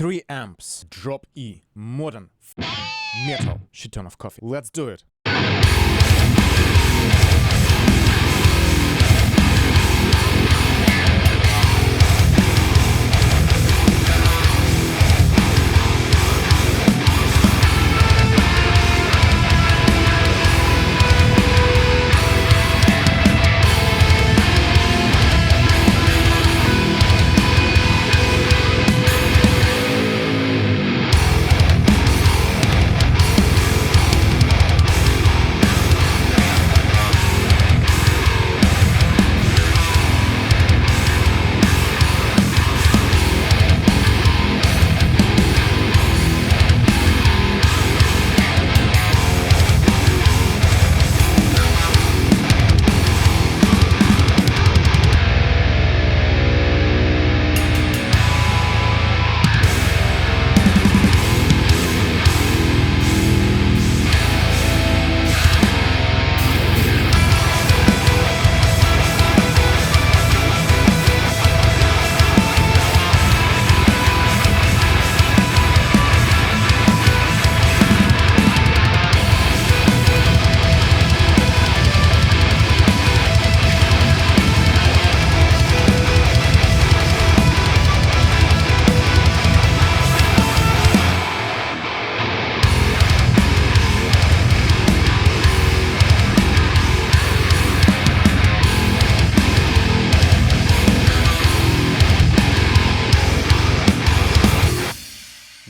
3 amps, drop E, modern metal, shit ton of coffee. Let's do it.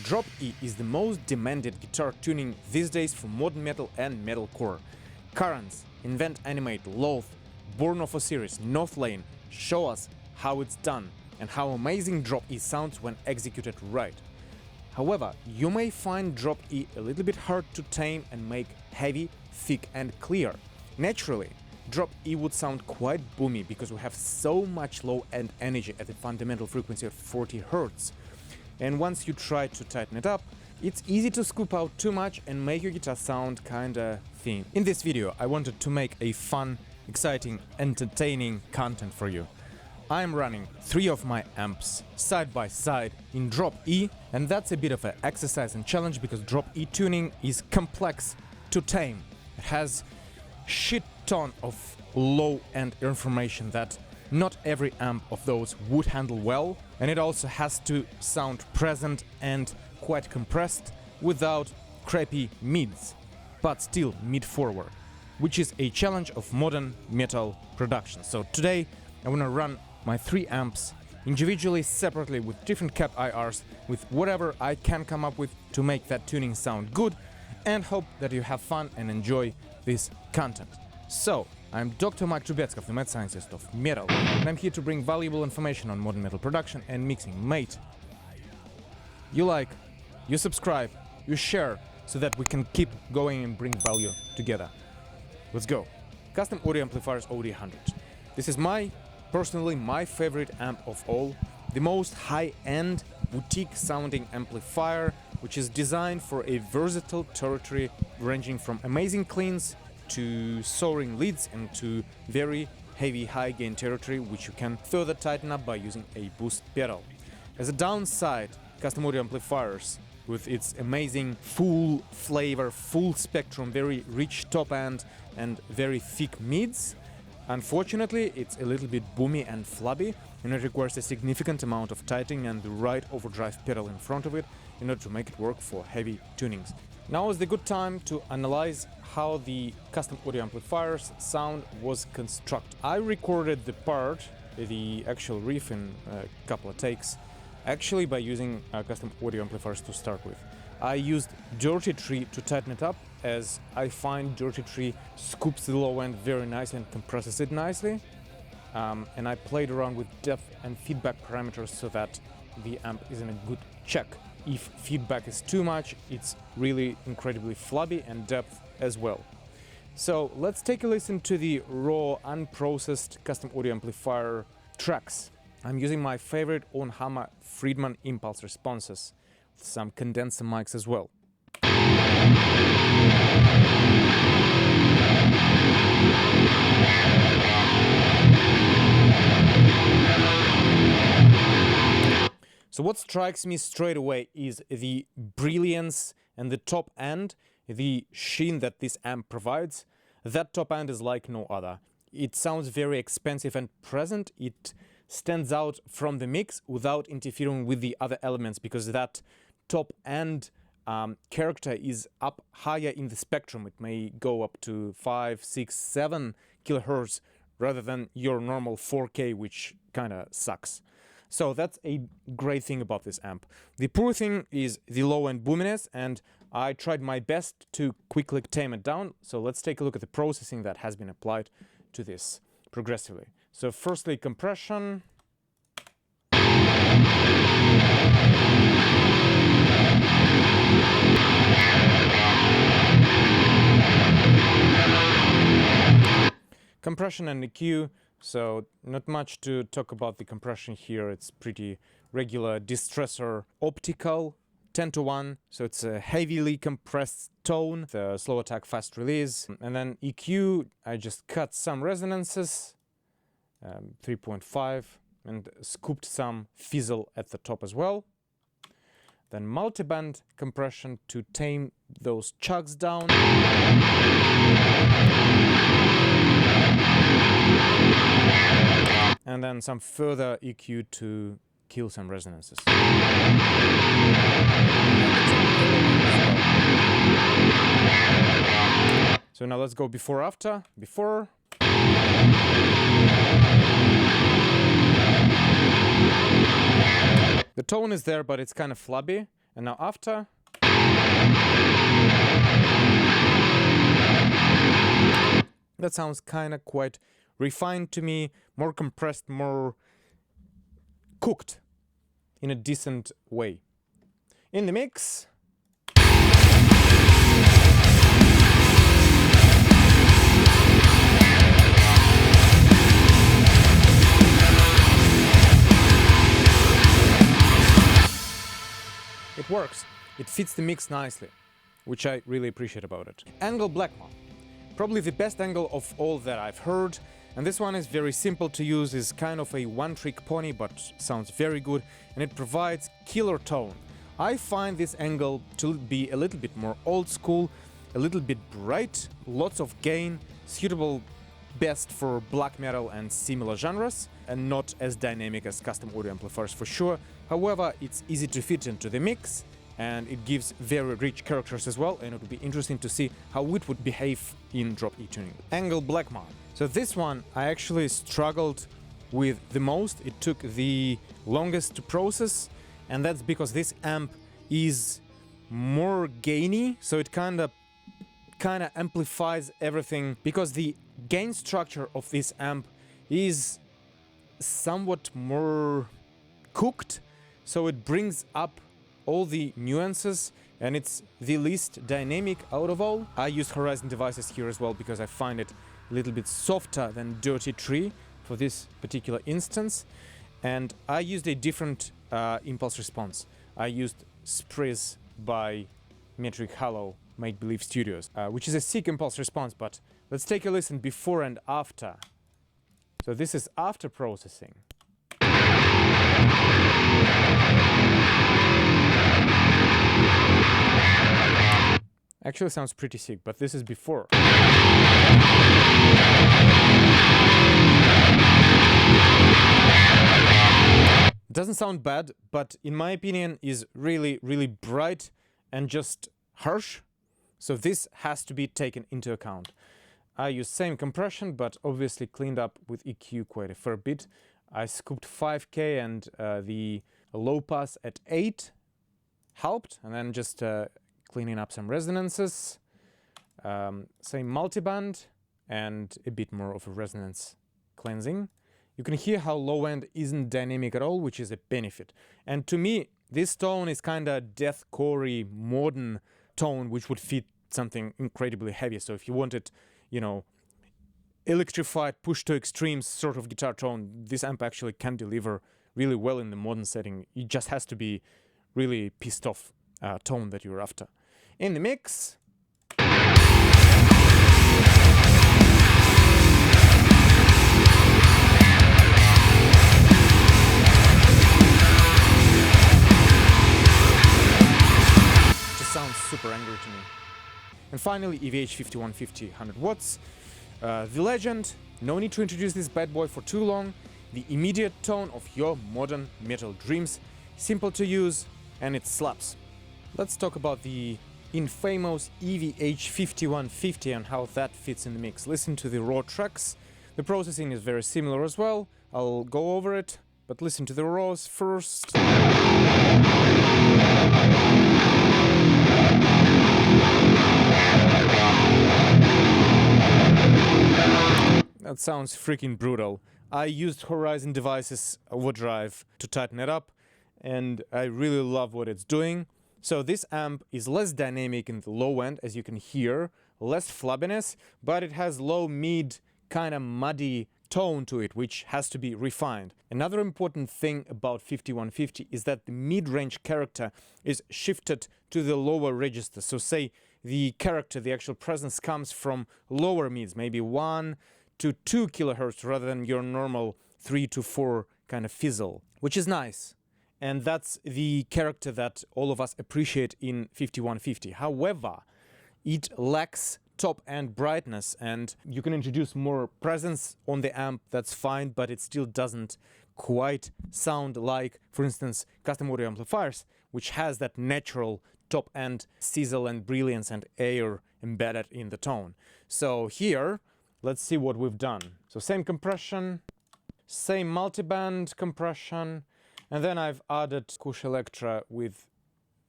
Drop E is the most demanded guitar tuning these days for modern metal and metalcore. Currents, Invent, Animate, Loath, Born of Osiris, Northlane show us how it's done and how amazing Drop E sounds when executed right. However, you may find Drop E a little bit hard to tame and make heavy, thick and clear. Naturally, Drop E would sound quite boomy because we have so much low-end energy at the fundamental frequency of 40 Hz. And once you try to tighten it up, it's easy to scoop out too much and make your guitar sound kinda thin. In this video, I wanted to make a fun, exciting, entertaining content for you. I'm running 3 of my amps side by side in Drop E, and that's a bit of an exercise and challenge because Drop E tuning is complex to tame. It has shit ton of low-end information that not every amp of those would handle well, and it also has to sound present and quite compressed without crappy mids, but still mid-forward, which is a challenge of modern metal production. So today I want to run my 3 amps individually, separately, with different cap IRs, with whatever I can come up with to make that tuning sound good, and hope that you have fun and enjoy this content. So, I'm Dr. Mike Trubetskoy, the mad scientist of metal, and I'm here to bring valuable information on modern metal production and mixing. Mate, you like, you subscribe, you share, so that we can keep going and bring value together. Let's go. Custom Audio Amplifiers OD100. This is personally my favorite amp of all, the most high-end, boutique-sounding amplifier, which is designed for a versatile territory ranging from amazing cleans to soaring leads and to very heavy high-gain territory, which you can further tighten up by using a boost pedal. As a downside, Custom Audio Amplifiers, with its amazing full flavor, full spectrum, very rich top end and very thick mids, unfortunately it's a little bit boomy and flabby, and it requires a significant amount of tightening and the right overdrive pedal in front of it in order to make it work for heavy tunings. Now is the good time to analyze how the Custom Audio Amplifiers sound was constructed. I recorded the part, the actual riff, in a couple of takes, actually by using Custom Audio Amplifiers to start with. I used Dirty Tree to tighten it up, as I find Dirty Tree scoops the low end very nicely and compresses it nicely. And I played around with depth and feedback parameters so that the amp is in a good check. If feedback is too much, it's really incredibly flabby, and depth as well. So let's take a listen to the raw, unprocessed Custom Audio Amplifier tracks. I'm using my favorite Onhammer Friedman impulse responses, with some condenser mics as well. So what strikes me straight away is the brilliance and the top end, the sheen that this amp provides. That top end is like no other. It sounds very expensive and present. It stands out from the mix without interfering with the other elements, because that top end character is up higher in the spectrum. It may go up to 5, 6, 7 kilohertz rather than your normal 4K, which kind of sucks. So that's a great thing about this amp. The poor thing is the low-end boominess, and I tried my best to quickly tame it down. So let's take a look at the processing that has been applied to this progressively. So firstly, compression. Compression and EQ, so not much to talk about the compression here. It's pretty regular distressor optical 10:1, so it's a heavily compressed tone, the slow attack fast release. And then EQ, I just cut some resonances, 3.5, and scooped some fizzle at the top as well. Then multiband compression to tame those chugs down. And then some further EQ to kill some resonances. So now let's go before after. Before. The tone is there, but it's kind of flabby. And now after. That sounds kind of quite refined to me, more compressed, more cooked in a decent way. In the mix. It works. It fits the mix nicely, which I really appreciate about it. Engl Blackmore. Probably the best Engl of all that I've heard. And this one is very simple to use, is kind of a one-trick pony, but sounds very good, and it provides killer tone. I find this Engl to be a little bit more old school, a little bit bright, lots of gain, suitable best for black metal and similar genres, and not as dynamic as custom audio amplifiers for sure. However, it's easy to fit into the mix, and it gives very rich characters as well, and it would be interesting to see how it would behave in drop E tuning. Engl Blackmore. So this one I actually struggled with the most. It took the longest to process, and that's because this amp is more gainy, so it kind of amplifies everything, because the gain structure of this amp is somewhat more cooked, so it brings up all the nuances, and it's the least dynamic out of all. I use Horizon devices here as well because I find it a little bit softer than Dirty Tree for this particular instance, and I used a different impulse response. I used Spriz by Metric Hollow Make Believe Studios, which is a sick impulse response, but let's take a listen before and after. So this is after processing. Actually sounds pretty sick, but this is before. It doesn't sound bad, but in my opinion is really, really bright and just harsh. So this has to be taken into account. I use same compression, but obviously cleaned up with EQ quite a fair bit. I scooped 5K and the low pass at 8 helped, and then just cleaning up some resonances, same multiband, and a bit more of a resonance cleansing. You can hear how low end isn't dynamic at all, which is a benefit. And to me, this tone is kind of deathcore-y, modern tone, which would fit something incredibly heavy. So if you wanted, you know, electrified, push to extremes sort of guitar tone, this amp actually can deliver really well in the modern setting. It just has to be really pissed off tone that you're after. In the mix. super angry to me. And finally, EVH 5150 100 watts. The legend, no need to introduce this bad boy for too long. The immediate tone of your modern metal dreams. Simple to use, and it slaps. Let's talk about the infamous EVH 5150 and how that fits in the mix. Listen to the raw tracks. The processing is very similar as well. I'll go over it, but listen to the raws first. That sounds freaking brutal. I used Horizon Devices overdrive to tighten it up, and I really love what it's doing. So this amp is less dynamic in the low end, as you can hear, less flubbiness, but it has low mid, kind of muddy tone to it, which has to be refined. Another important thing about 5150 is that the mid-range character is shifted to the lower register. So say the character, the actual presence comes from lower mids, maybe 1 to 2 kilohertz rather than your normal 3 to 4 kind of fizzle, which is nice. And that's the character that all of us appreciate in 5150. However, it lacks top-end brightness, and you can introduce more presence on the amp, that's fine, but it still doesn't quite sound like, for instance, custom audio amplifiers, which has that natural top-end sizzle and brilliance and air embedded in the tone. So here, let's see what we've done. So same compression, same multiband compression, and then I've added Kush Electra with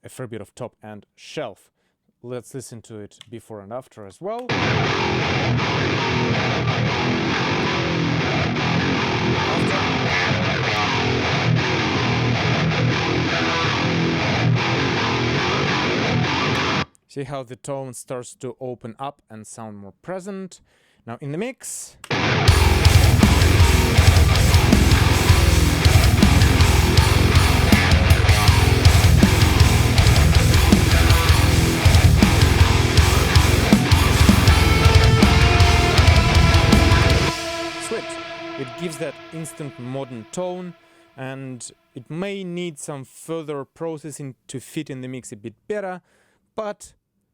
a fair bit of top-end shelf. Let's listen to it before and after as well. See how the tone starts to open up and sound more present. Now in the mix. It gives that instant modern tone, and it may need some further processing to fit in the mix a bit better, but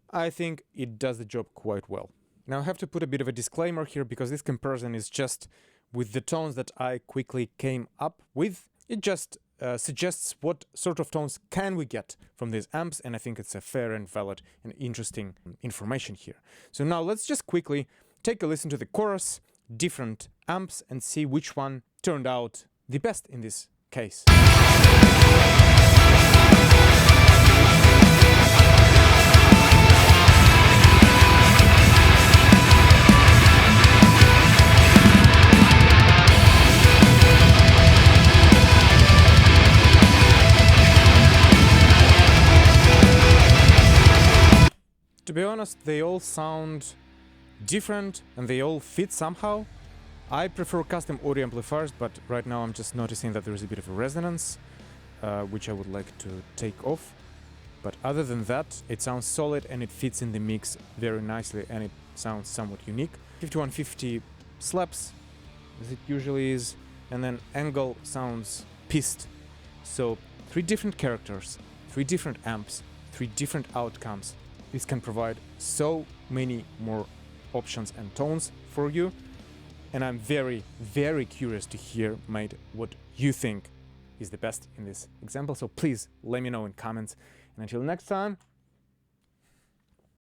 I think it does the job quite well. Now I have to put a bit of a disclaimer here because this comparison is just with the tones that I quickly came up with. It just suggests what sort of tones can we get from these amps, and I think it's a fair and valid and interesting information here. So now let's just quickly take a listen to the chorus, different amps, and see which one turned out the best in this case. To be honest, they all sound different and they all fit somehow. I prefer custom audio amplifiers, but right now I'm just noticing that there is a bit of a resonance, which I would like to take off. But other than that, it sounds solid and it fits in the mix very nicely, and it sounds somewhat unique. 5150 slaps, as it usually is, and then Engl sounds pissed. So 3 different characters, 3 different amps, 3 different outcomes. This can provide so many more options and tones for you, and I'm very, very curious to hear, mate, what you think is the best in this example. So please let me know in comments, and until next time,